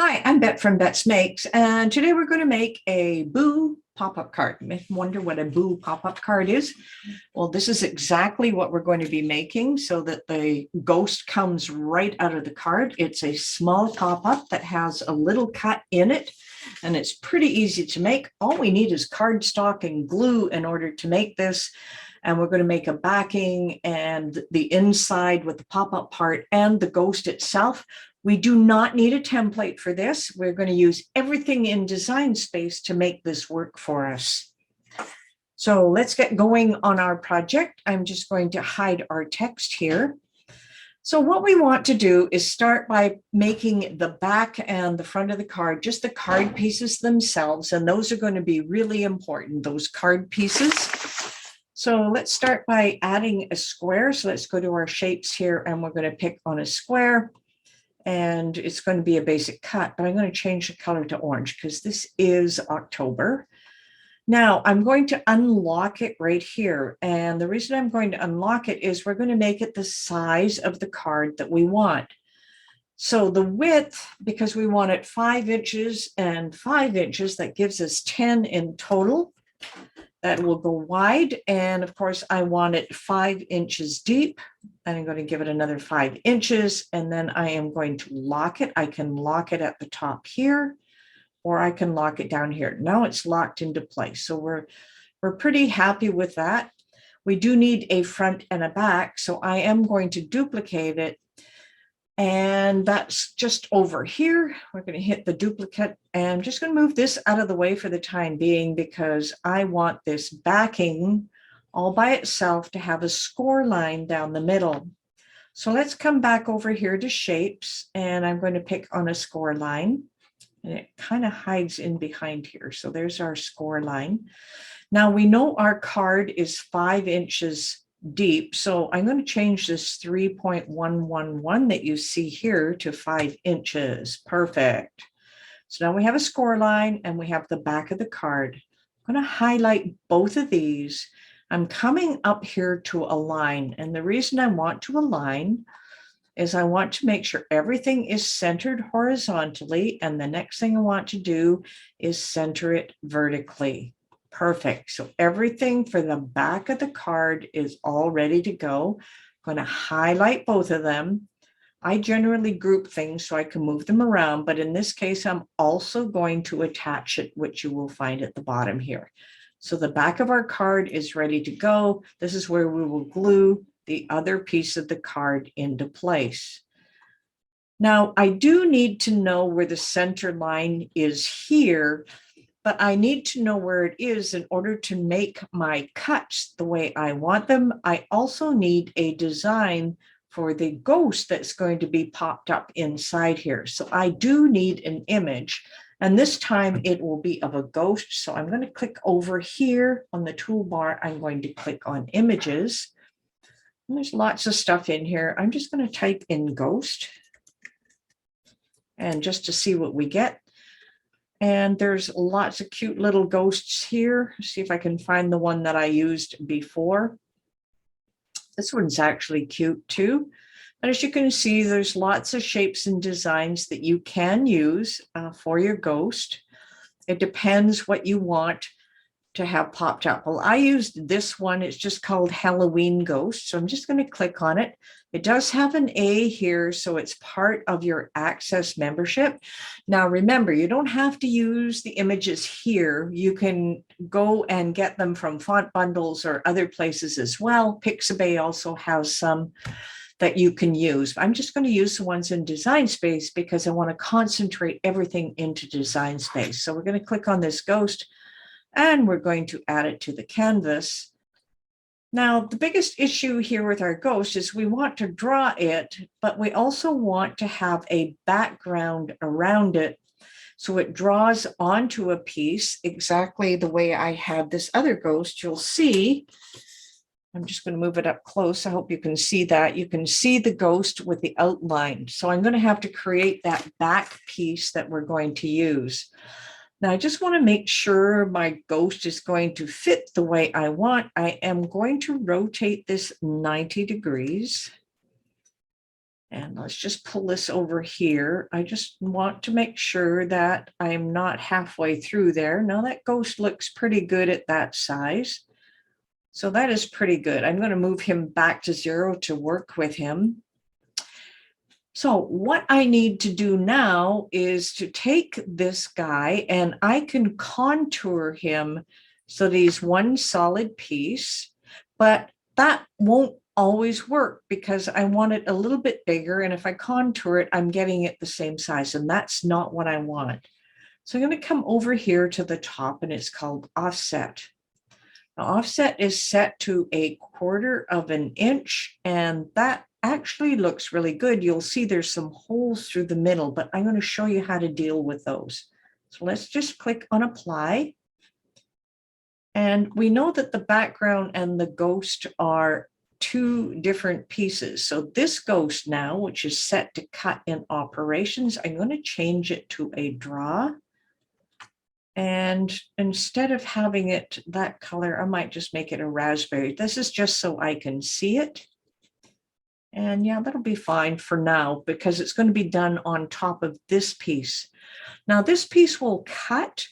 Hi, I'm Bet from BettesMakes, and today we're going to make a Boo pop-up card. You may wonder what a Boo pop-up card is. Well, this is exactly what we're going to be making so that the ghost comes right out of the card. It's a small pop-up that has a little cut in it, and it's pretty easy to make. All we need is cardstock and glue in order to make this. And we're going to make a backing and the inside with the pop-up part and the ghost itself. We do not need a template for this. We're going to use everything in Design Space to make this work for us. So let's get going on our project. I'm just going to hide our text here. So what we want to do is start by making the back and the front of the card, just the card pieces themselves. And those are going to be really important, those card pieces. So let's start by adding a square. So let's go to our shapes here and we're going to pick on a square. And it's going to be a basic cut, but I'm going to change the color to orange because this is October. Now I'm going to unlock it right here. And the reason I'm going to unlock it is we're going to make it the size of the card that we want. So the width, because we want it 5 inches and 5 inches, that gives us 10 in total. That will go wide. And of course, I want it 5 inches deep. I'm going to give it another 5 inches, and then I am going to lock it. I can lock it at the top here, or I can lock it down here. Now it's locked into place. So we're pretty happy with that. We do need a front and a back. So I am going to duplicate it. And that's just over here. We're going to hit the duplicate, and I'm just going to move this out of the way for the time being because I want this backing all by itself to have a score line down the middle. So let's come back over here to shapes, and I'm going to pick on a score line, and it kind of hides in behind here. So there's our score line. Now we know our card is 5 inches deep. So I'm going to change this 3.111 that you see here to 5 inches. Perfect. So now we have a score line and we have the back of the card. I'm going to highlight both of these. I'm coming up here to align. And the reason I want to align is I want to make sure everything is centered horizontally. And the next thing I want to do is center it vertically. Perfect. So everything for the back of the card is all ready to go. I'm going to highlight both of them. I generally group things so I can move them around, but in this case, I'm also going to attach it, which you will find at the bottom here. So the back of our card is ready to go. This is where we will glue the other piece of the card into place. Now, I do need to know where the center line is here, but I need to know where it is in order to make my cuts the way I want them. I also need a design for the ghost that's going to be popped up inside here. So I do need an image, and this time it will be of a ghost. So I'm going to click over here on the toolbar. I'm going to click on images. And there's lots of stuff in here. I'm just going to type in ghost, and just to see what we get. And there's lots of cute little ghosts here. See if I can find the one that I used before. This one's actually cute too. And as you can see, there's lots of shapes and designs that you can use for your ghost. It depends what you want to have popped up. Well, I used this one. It's just called Halloween Ghost. So I'm just going to click on it. It does have an A here, so it's part of your Access membership. Now, remember, you don't have to use the images here. You can go and get them from Font Bundles or other places as well. Pixabay also has some that you can use. I'm just going to use the ones in Design Space because I want to concentrate everything into Design Space. So we're going to click on this ghost, and we're going to add it to the canvas. Now, the biggest issue here with our ghost is we want to draw it, but we also want to have a background around it so it draws onto a piece exactly the way I have this other ghost. You'll see, I'm just going to move it up close. I hope you can see that. You can see the ghost with the outline. So I'm going to have to create that back piece that we're going to use. Now, I just want to make sure my ghost is going to fit the way I want. I am going to rotate this 90 degrees. And let's just pull this over here. I just want to make sure that I'm not halfway through there. Now that ghost looks pretty good at that size. So that is pretty good. I'm going to move him back to 0 to work with him. So what I need to do now is to take this guy and I can contour him so that he's one solid piece, but that won't always work because I want it a little bit bigger. And if I contour it, I'm getting it the same size, and that's not what I want. So I'm going to come over here to the top, and it's called offset. Now, offset is set to 1/4 of an inch, and that actually looks really good. You'll see there's some holes through the middle, but I'm going to show you how to deal with those. So let's just click on apply. And we know that the background and the ghost are 2 different pieces. So this ghost now, which is set to cut in operations, I'm going to change it to a draw. And instead of having it that color, I might just make it a raspberry. This is just so I can see it. And yeah, that'll be fine for now because it's going to be done on top of this piece. Now this piece will cut,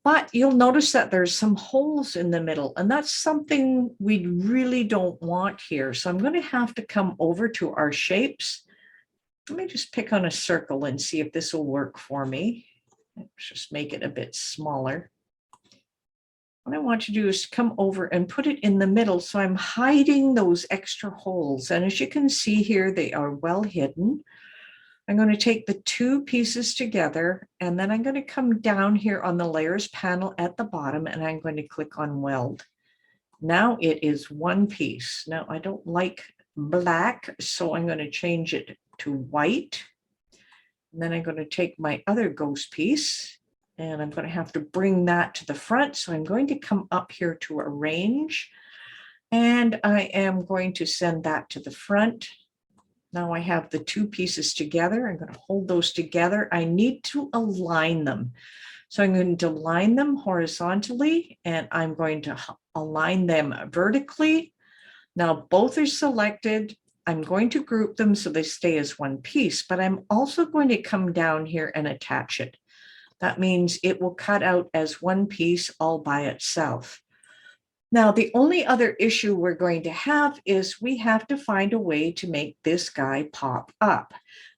but you'll notice that there's some holes in the middle, and that's something we really don't want here. So I'm going to have to come over to our shapes. Let me just pick on a circle and see if this will work for me. Let's just make it a bit smaller. What I want to do is come over and put it in the middle. So I'm hiding those extra holes. And as you can see here, they are well hidden. I'm going to take the 2 pieces together, and then I'm going to come down here on the layers panel at the bottom, and I'm going to click on weld. Now it is one piece. Now I don't like black, so I'm going to change it to white. And then I'm going to take my other ghost piece, and I'm going to have to bring that to the front. So I'm going to come up here to arrange, and I am going to send that to the front. Now I have the 2 pieces together. I'm going to hold those together. I need to align them. So I'm going to line them horizontally, and I'm going to align them vertically. Now both are selected. I'm going to group them so they stay as one piece, but I'm also going to come down here and attach it. That means it will cut out as one piece all by itself. Now, the only other issue we're going to have is we have to find a way to make this guy pop up.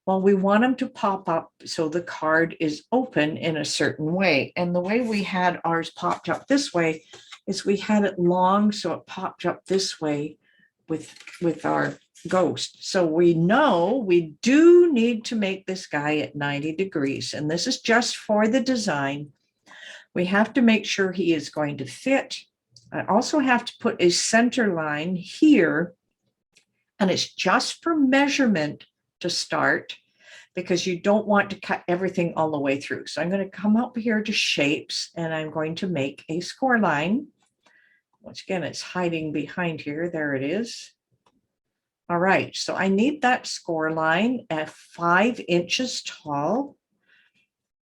Well, we want him to pop up so the card is open in a certain way. And the way we had ours popped up this way is we had it long, so it popped up this way with our ghost. So we know we do need to make this guy at 90 degrees. And this is just for the design. We have to make sure he is going to fit. I also have to put a center line here, and it's just for measurement to start because you don't want to cut everything all the way through. So I'm going to come up here to shapes, and I'm going to make a score line. Once again, it's hiding behind here. There it is. All right, so I need that score line at 5 inches tall.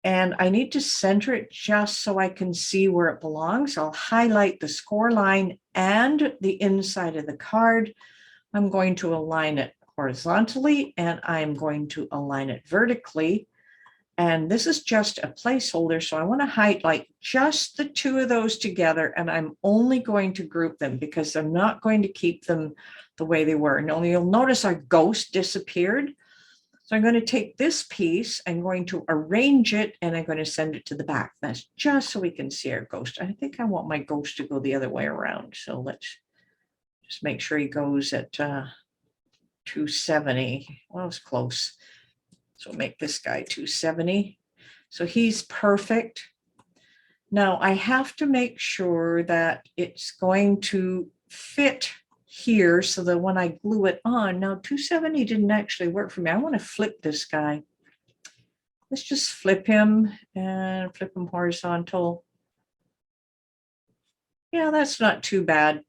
And I need to center it just so I can see where it belongs. I'll highlight the score line and the inside of the card. I'm going to align it horizontally, and I'm going to align it vertically. And this is just a placeholder, so I want to highlight just the 2 of those together, and I'm only going to group them because I'm not going to keep them the way they were. Now you'll notice our ghost disappeared. So I'm going to take this piece, I'm going to arrange it, and I'm going to send it to the back. That's just so we can see our ghost. I think I want my ghost to go the other way around. So let's just make sure he goes at 270. Well, it's close. So make this guy 270. So he's perfect. Now I have to make sure that it's going to fit here so that when I glue it on, now 270 didn't actually work for me. I want to flip this guy. Let's just flip him and flip him horizontal. Yeah, that's not too bad.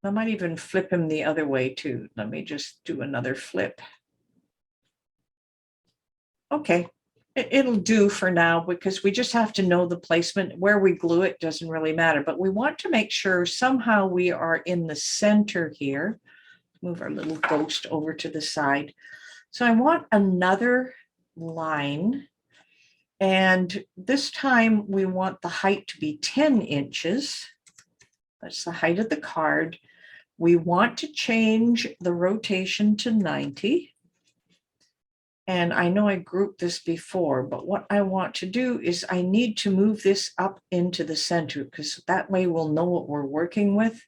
I might even flip him the other way too. Let me just do another flip. Okay, it'll do for now because we just have to know the placement. Where we glue it doesn't really matter, but we want to make sure somehow we are in the center here. Move our little ghost over to the side. So I want another line. And this time we want the height to be 10 inches. That's the height of the card. We want to change the rotation to 90. And I know I grouped this before, but what I want to do is I need to move this up into the center because that way we'll know what we're working with.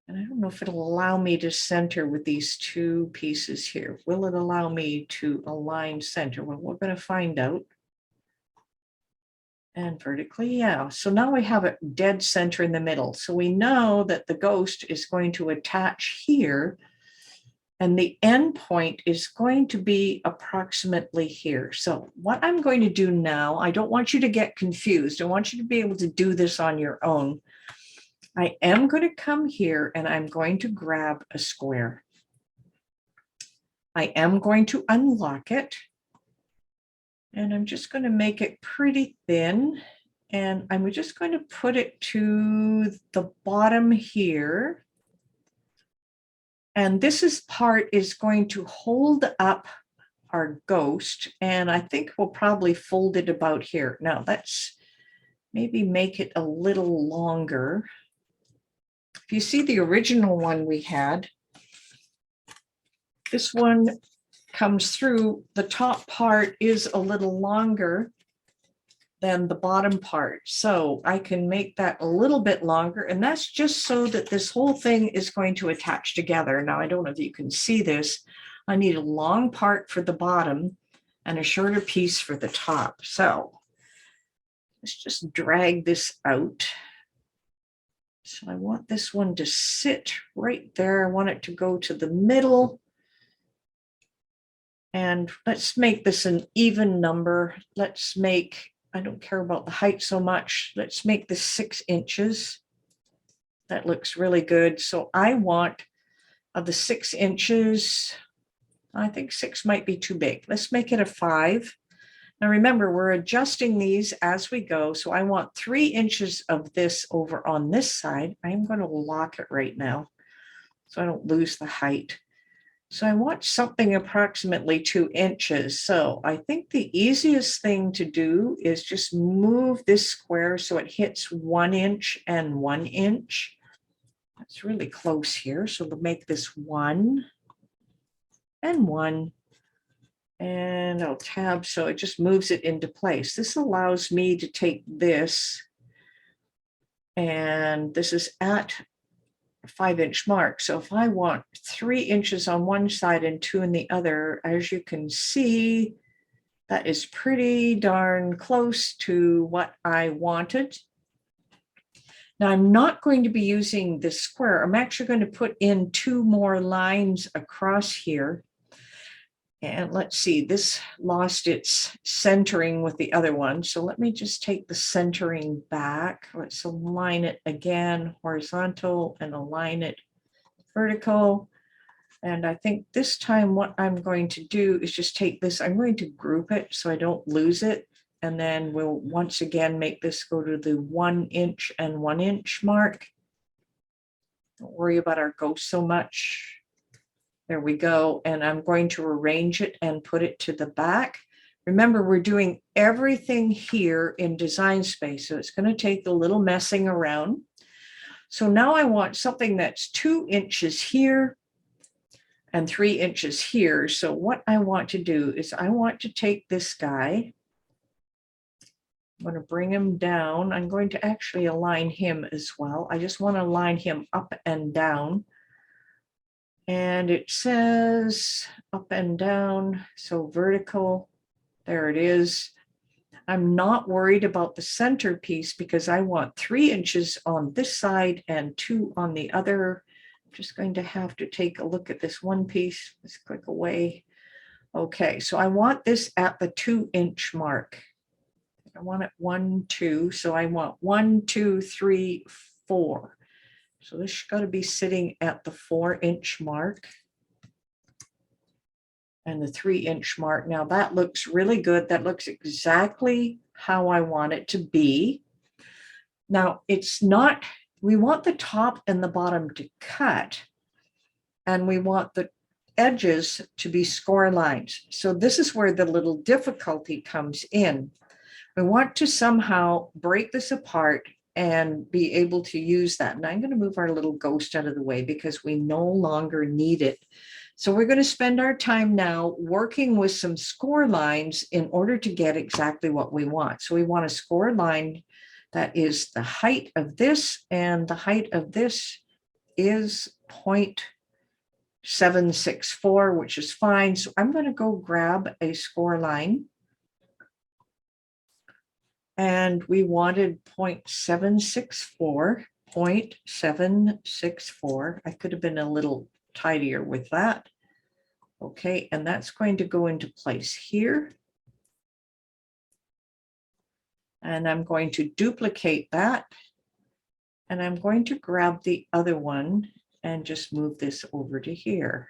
And I don't know if it'll allow me to center with these two pieces here. Will it allow me to align center? Well, we're going to find out. And vertically, yeah. So now we have it dead center in the middle. So we know that the ghost is going to attach here. And the end point is going to be approximately here. So what I'm going to do now, I don't want you to get confused. I want you to be able to do this on your own. I am going to come here and I'm going to grab a square. I am going to unlock it. And I'm just going to make it pretty thin. And I'm just going to put it to the bottom here. And this part is going to hold up our ghost. And I think we'll probably fold it about here. Now let's maybe make it a little longer. If you see the original one we had, this one comes through, the top part is a little longer than the bottom part. So I can make that a little bit longer. And that's just so that this whole thing is going to attach together. Now, I don't know if you can see this. I need a long part for the bottom and a shorter piece for the top. So let's just drag this out. So I want this one to sit right there. I want it to go to the middle. And let's make this an even number. Let's make, I don't care about the height so much. Let's make this 6 inches. That looks really good. So I want of the 6 inches, I think 6 might be too big. Let's make it a 5. Now remember, we're adjusting these as we go. So I want 3 inches of this over on this side. I'm going to lock it right now so I don't lose the height. So I want something approximately 2 inches. So I think the easiest thing to do is just move this square so it hits 1 inch and 1 inch. That's really close here. So we'll make this 1 and 1. And I'll tab so it just moves it into place. This allows me to take this, and this is at 5-inch mark. So if I want 3 inches on one side and 2 in the other, as you can see, that is pretty darn close to what I wanted. Now I'm not going to be using this square. I'm actually going to put in 2 more lines across here. And let's see, this lost its centering with the other one. So let me just take the centering back. Let's align it again, horizontal, and align it vertical. And I think this time what I'm going to do is just take this, I'm going to group it so I don't lose it. And then we'll once again make this go to the 1 inch and 1 inch mark. Don't worry about our ghost so much. There we go. And I'm going to arrange it and put it to the back. Remember, we're doing everything here in Design Space, so it's going to take a little messing around. So now I want something that's 2 inches here and 3 inches here. So what I want to do is I want to take this guy. I'm going to bring him down. I'm going to actually align him as well. I just want to line him up and down. And it says up and down, so vertical, there it is. I'm not worried about the center piece because I want 3 inches on this side and 2 on the other. I'm just going to have to take a look at this one piece. Let's click away. Okay, so I want this at the 2 inch mark. I want it 1, 2, so I want 1, 2, 3, 4. So this has got to be sitting at the 4 inch mark and the 3 inch mark. Now that looks really good. That looks exactly how I want it to be. Now it's not, we want the top and the bottom to cut. and we want the edges to be score lines. So this is where the little difficulty comes in. We want to somehow break this apart and be able to use that. And I'm going to move our little ghost out of the way because we no longer need it. So we're going to spend our time now working with some score lines in order to get exactly what we want. So we want a score line that is the height of this, and the height of this is 0.764, which is fine. So I'm going to go grab a score line. And we wanted 0.764, 0.764. I could have been a little tidier with that. Okay, and that's going to go into place here. And I'm going to duplicate that. And I'm going to grab the other one and just move this over to here.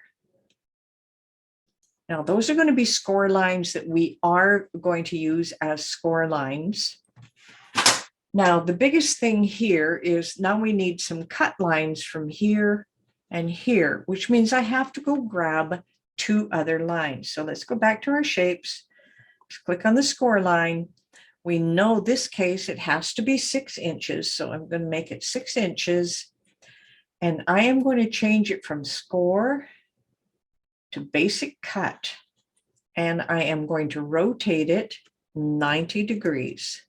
Now, those are going to be score lines that we are going to use as score lines. Now, the biggest thing here is now we need some cut lines from here and here, which means I have to go grab two other lines. So let's go back to our shapes. Let's click on the score line. We know this case, it has to be 6 inches. So I'm going to make it 6 inches. And I am going to change it from score to basic cut, and I am going to rotate it 90 degrees.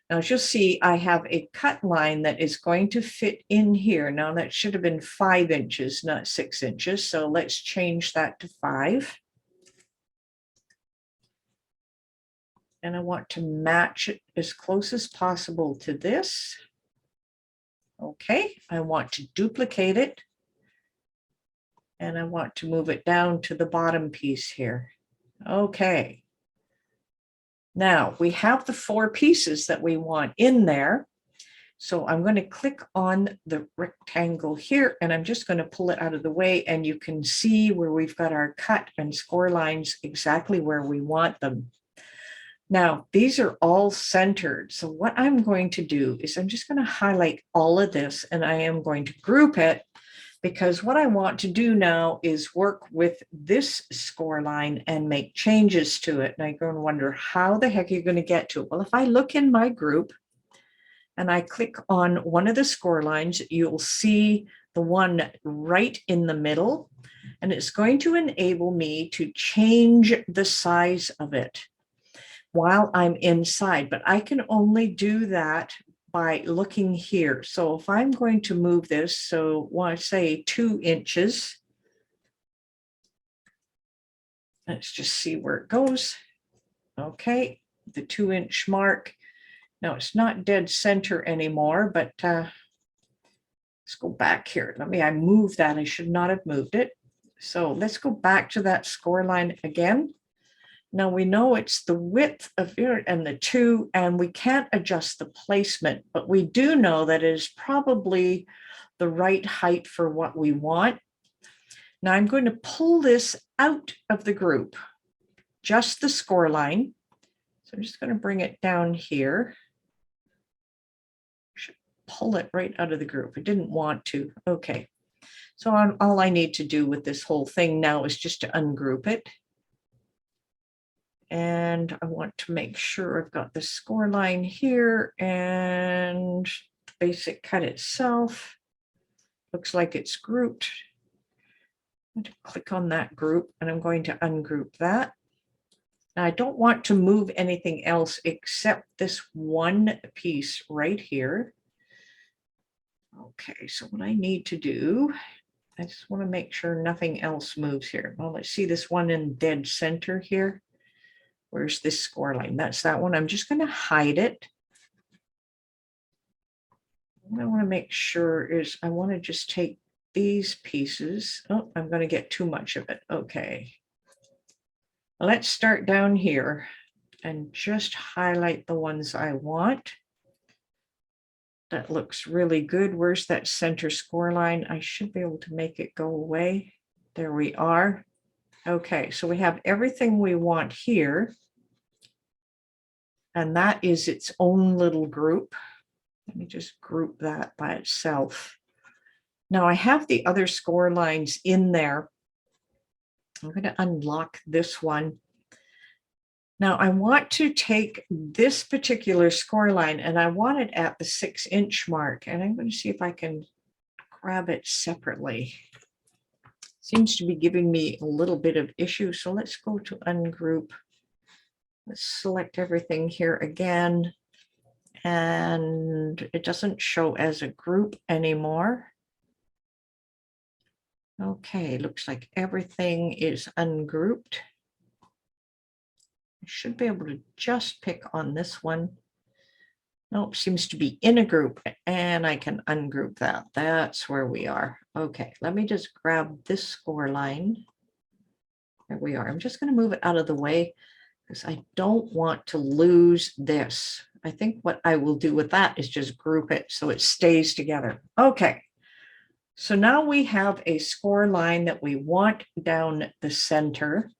Now, as you'll see, I have a cut line that is going to fit in here. Now, that should have been 5 inches, not 6 inches. So let's change that to 5. And I want to match it as close as possible to this. Okay, I want to duplicate it. And I want to move it down to the bottom piece here. Okay. Now we have the 4 pieces that we want in there. So I'm going to click on the rectangle here, and I'm just going to pull it out of the way, and you can see where we've got our cut and score lines exactly where we want them. Now, these are all centered. So what I'm going to do is I'm just going to highlight all of this, and I am going to group it, because what I want to do now is work with this score line and make changes to it. And I'm going to wonder how the heck you're going to get to it. Well, if I look in my group and I click on one of the score lines, you'll see the one right in the middle, and it's going to enable me to change the size of it while I'm inside, but I can only do that by looking here. So if I'm going to move this, so want to say 2 inches, let's just see where it goes. Okay, the 2-inch mark. Now it's not dead center anymore, but let's go back here. I moved that. I should not have moved it. So let's go back to that score line again. Now we know it's the width of it and the 2, and we can't adjust the placement, but we do know that it is probably the right height for what we want. Now I'm going to pull this out of the group, just the score line. So I'm just going to bring it down here. Should pull it right out of the group. I didn't want to. Okay. So all I need to do with this whole thing now is just to ungroup it. And I want to make sure I've got the score line here and the basic cut itself. Looks like it's grouped. I'm going to click on that group, and I'm going to ungroup that. Now I don't want to move anything else except this one piece right here. Okay, so what I need to do, I just want to make sure nothing else moves here. Well, let's see this one in dead center here. Where's this score line? That's that one. I'm just going to hide it. What I want to make sure is I want to just take these pieces. Oh, I'm going to get too much of it. Okay. Let's start down here and just highlight the ones I want. That looks really good. Where's that center score line? I should be able to make it go away. There we are. Okay, so we have everything we want here. And that is its own little group. Let me just group that by itself. Now I have the other score lines in there. I'm going to unlock this one. Now I want to take this particular score line and I want it at the 6-inch mark. And I'm going to see if I can grab it separately. Seems to be giving me a little bit of issue. So let's go to ungroup. Let's select everything here again. And it doesn't show as a group anymore. Okay, looks like everything is ungrouped. I should be able to just pick on this one. Nope, seems to be in a group, and I can ungroup that. That's where we are. Okay, let me just grab this score line. There we are. I'm just going to move it out of the way because I don't want to lose this. I think what I will do with that is just group it so it stays together. Okay, so now we have a score line that we want down the center.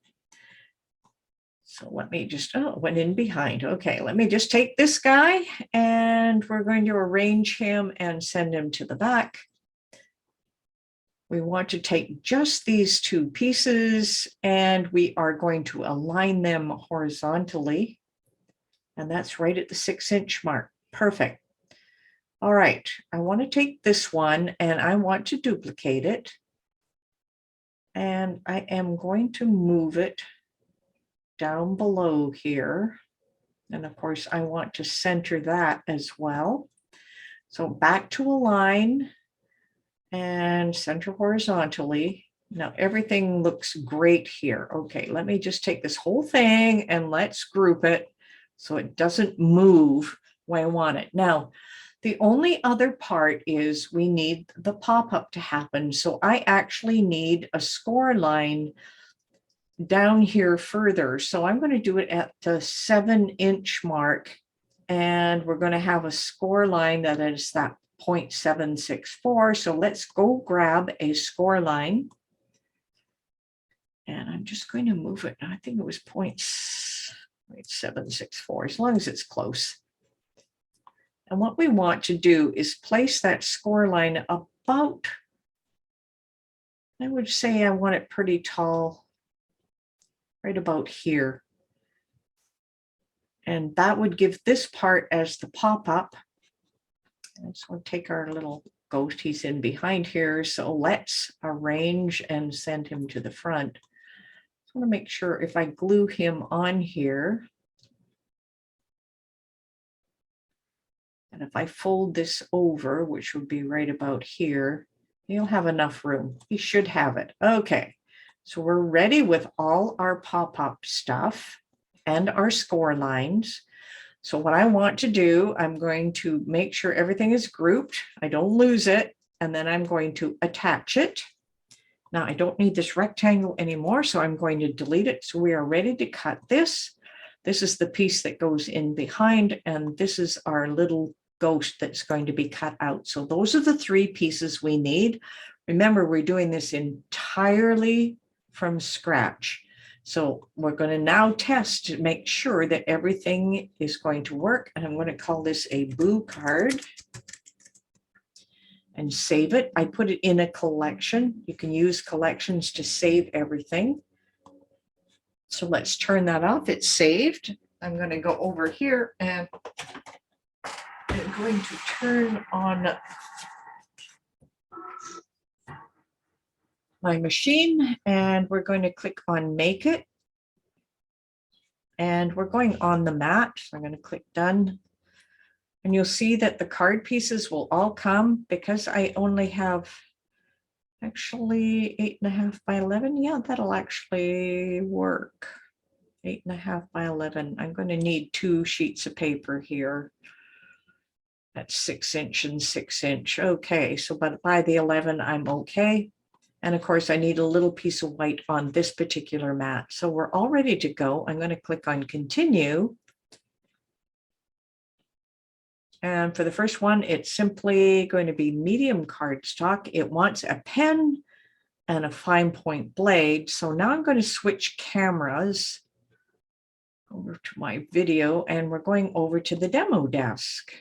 So let me just, oh, it went in behind. Okay, let me just take this guy and we're going to arrange him and send him to the back. We want to take just these two pieces and we are going to align them horizontally. And that's right at the 6-inch mark. Perfect. All right, I want to take this one and I want to duplicate it. And I am going to move it down below here. And of course, I want to center that as well. So back to align and center horizontally. Now everything looks great here. Okay, let me just take this whole thing and let's group it so it doesn't move when I want it. Now, the only other part is we need the pop-up to happen. So I actually need a score line down here further. So I'm going to do it at the 7-inch mark. And we're going to have a score line that is that 0.764. So let's go grab a score line. And I'm just going to move it. I think it was 0.764, as long as it's close. And what we want to do is place that score line about, I would say I want it pretty tall, right about here. And that would give this part as the pop-up. So we'll take our little ghost, he's in behind here. So let's arrange and send him to the front. I want to make sure if I glue him on here, and if I fold this over, which would be right about here, he'll have enough room. He should have it. Okay. So we're ready with all our pop-up stuff and our score lines. So what I want to do, I'm going to make sure everything is grouped. I don't lose it. And then I'm going to attach it. Now I don't need this rectangle anymore, so I'm going to delete it. So we are ready to cut this. This is the piece that goes in behind, and this is our little ghost that's going to be cut out. So those are the 3 pieces we need. Remember, we're doing this entirely from scratch. So we're going to now test to make sure that everything is going to work. And I'm going to call this a boo card and save it. I put it in a collection. You can use collections to save everything. So let's turn that off. It's saved. I'm going to go over here and I'm going to turn on my machine and we're going to click on Make It. And we're going on the mat. So I'm going to click Done. And you'll see that the card pieces will all come because I only have actually 8.5 by 11. Yeah, that'll actually work. 8.5 by 11. I'm going to need 2 sheets of paper here. That's 6-inch and 6-inch. Okay, so but by the 11, I'm okay. And of course, I need a little piece of white on this particular mat. So we're all ready to go. I'm going to click on Continue. And for the first one, it's simply going to be medium cardstock. It wants a pen and a fine point blade. So now I'm going to switch cameras over to my video, and we're going over to the demo desk.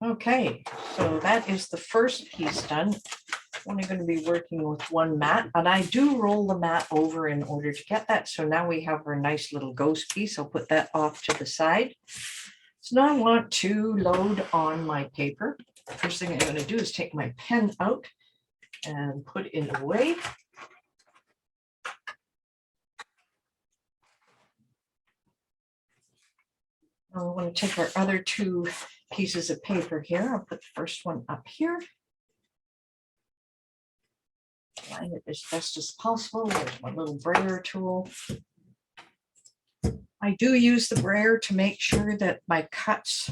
Okay, so that is the first piece done. I'm only going to be working with one mat, and I do roll the mat over in order to get that. So now we have our nice little ghost piece. I'll put that off to the side. So now I want to load on my paper. First thing I'm going to do is take my pen out and put it away. Now we want to take our other two pieces of paper here. I'll put the first one up here. Line it as best as possible. There's my little brayer tool. I do use the brayer to make sure that my cuts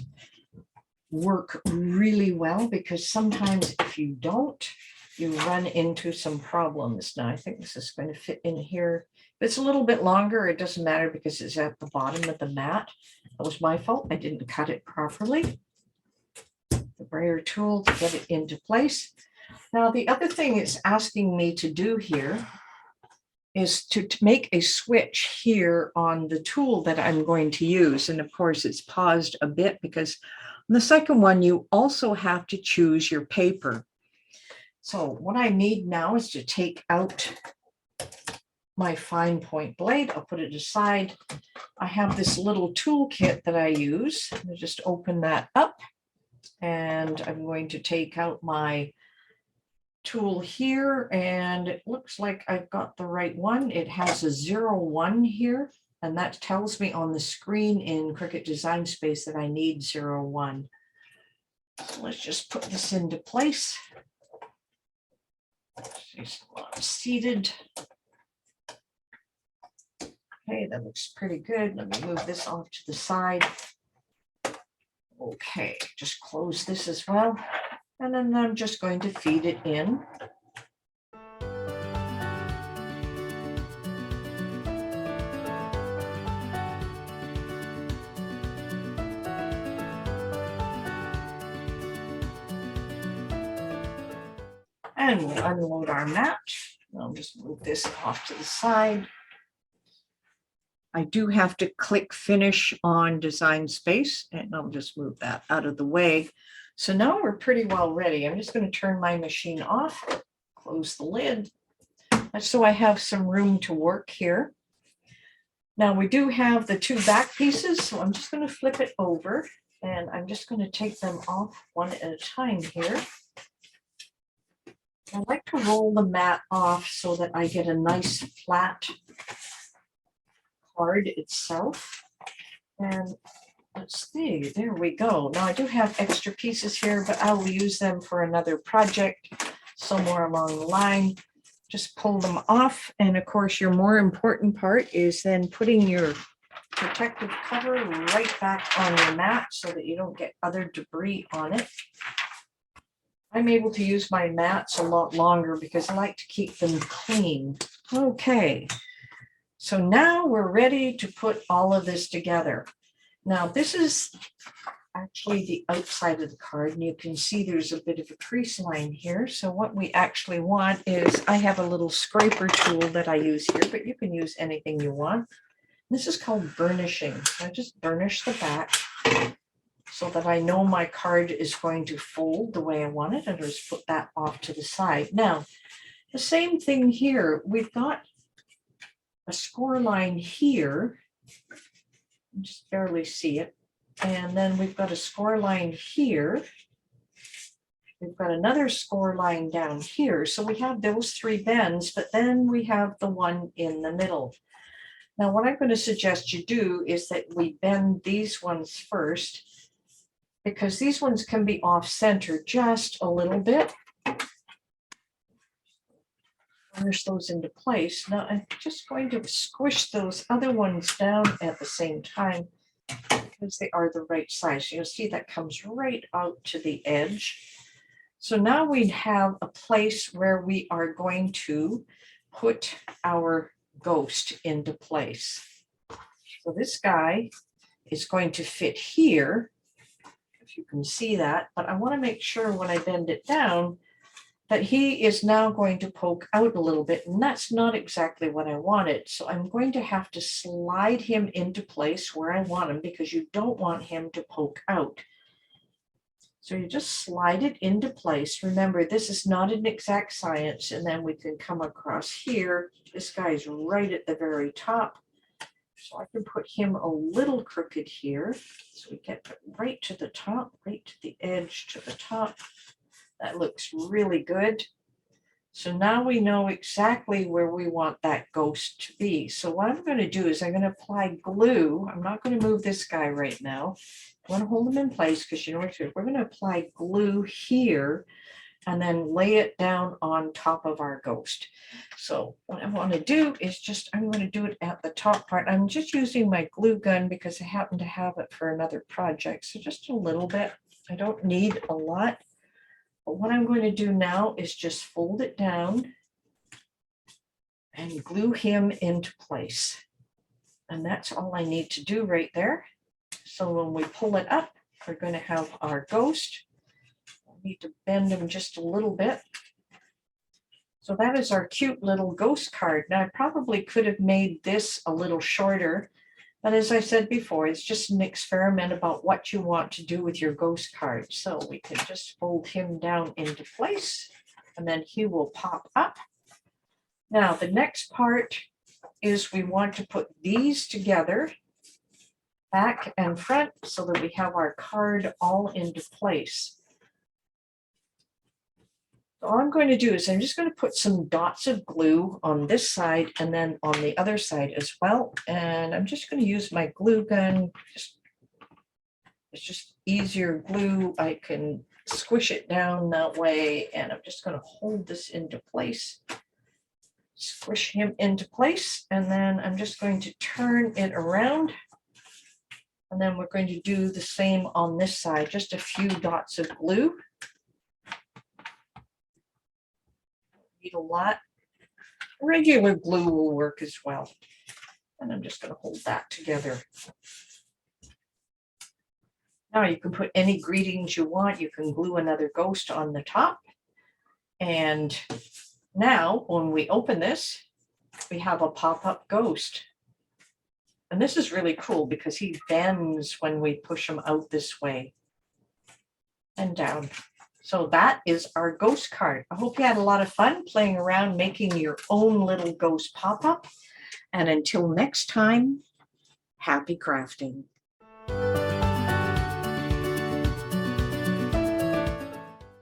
work really well, because sometimes if you don't, you run into some problems. Now I think this is going to fit in here. If it's a little bit longer, it doesn't matter because it's at the bottom of the mat. That was my fault. I didn't cut it properly. The brayer tool to get it into place. Now the other thing it's asking me to do here is to make a switch here on the tool that I'm going to use. And of course it's paused a bit because on the second one, you also have to choose your paper. So what I need now is to take out my fine point blade. I'll put it aside. I have this little toolkit that I use. I'll just open that up, and I'm going to take out my tool here, and it looks like I've got the right one. It has a 01 here, and that tells me on the screen in Cricut Design Space that I need 01. So let's just put this into place. It's seated. Okay, that looks pretty good. Let me move this off to the side. Okay, just close this as well. And then I'm just going to feed it in. And we'll unload our mat. I'll just move this off to the side. I do have to click finish on Design Space, and I'll just move that out of the way. So now we're pretty well ready. I'm just going to turn my machine off, close the lid, so I have some room to work here. Now we do have the two back pieces, so I'm just going to flip it over, and I'm just going to take them off one at a time here. I like to roll the mat off so that I get a nice flat card itself. And let's see, there we go. Now I do have extra pieces here, but I will use them for another project somewhere along the line. Just pull them off. And of course, your more important part is then putting your protective cover right back on your mat so that you don't get other debris on it. I'm able to use my mats a lot longer because I like to keep them clean. Okay, so now we're ready to put all of this together. Now this is actually the outside of the card, and you can see there's a bit of a crease line here. So what we actually want is, I have a little scraper tool that I use here, but you can use anything you want. This is called burnishing. I just burnish the back so that I know my card is going to fold the way I want it, and just put that off to the side. Now, the same thing here. We've got a score line here. You just barely see it. And then we've got a score line here. We've got another score line down here. So we have those three bends, but then we have the one in the middle. Now, what I'm going to suggest you do is that we bend these ones first, because these ones can be off center just a little bit. Burnish those into place. Now I'm just going to squish those other ones down at the same time because they are the right size. You'll see that comes right out to the edge. So now we have a place where we are going to put our ghost into place. So this guy is going to fit here, if you can see that, but I want to make sure when I bend it down that he is now going to poke out a little bit, and that's not exactly what I wanted. So I'm going to have to slide him into place where I want him, because you don't want him to poke out. So you just slide it into place. Remember, this is not an exact science. And then we can come across here. This guy's right at the very top. So I can put him a little crooked here. So we get right to the top, right to the edge, to the top. That looks really good. So now we know exactly where we want that ghost to be. So what I'm going to do is I'm going to apply glue. I'm not going to move this guy right now. I want to hold him in place because you know we're going to apply glue here and then lay it down on top of our ghost. So what I want to do is I'm going to do it at the top part. I'm just using my glue gun because I happen to have it for another project. So just a little bit. I don't need a lot. But what I'm going to do now is just fold it down and glue him into place. And that's all I need to do right there. So when we pull it up, we're going to have our ghost. I need to bend him just a little bit. So that is our cute little ghost card. Now I probably could have made this a little shorter, but as I said before, it's just an experiment about what you want to do with your ghost card. So we can just fold him down into place and then he will pop up. Now the next part is we want to put these together, back and front, so that we have our card all into place. So all I'm going to do is I'm just going to put some dots of glue on this side and then on the other side as well. And I'm just going to use my glue gun. It's just easier glue. I can squish it down that way. And I'm just going to hold this into place. Squish him into place. And then I'm just going to turn it around. And then we're going to do the same on this side. Just a few dots of glue. A lot. Regular glue will work as well. And I'm just going to hold that together. Now you can put any greetings you want. You can glue another ghost on the top. And now when we open this, we have a pop-up ghost. And this is really cool because he bends when we push him out this way and down. So that is our ghost card. I hope you had a lot of fun playing around making your own little ghost pop-up. And until next time, happy crafting.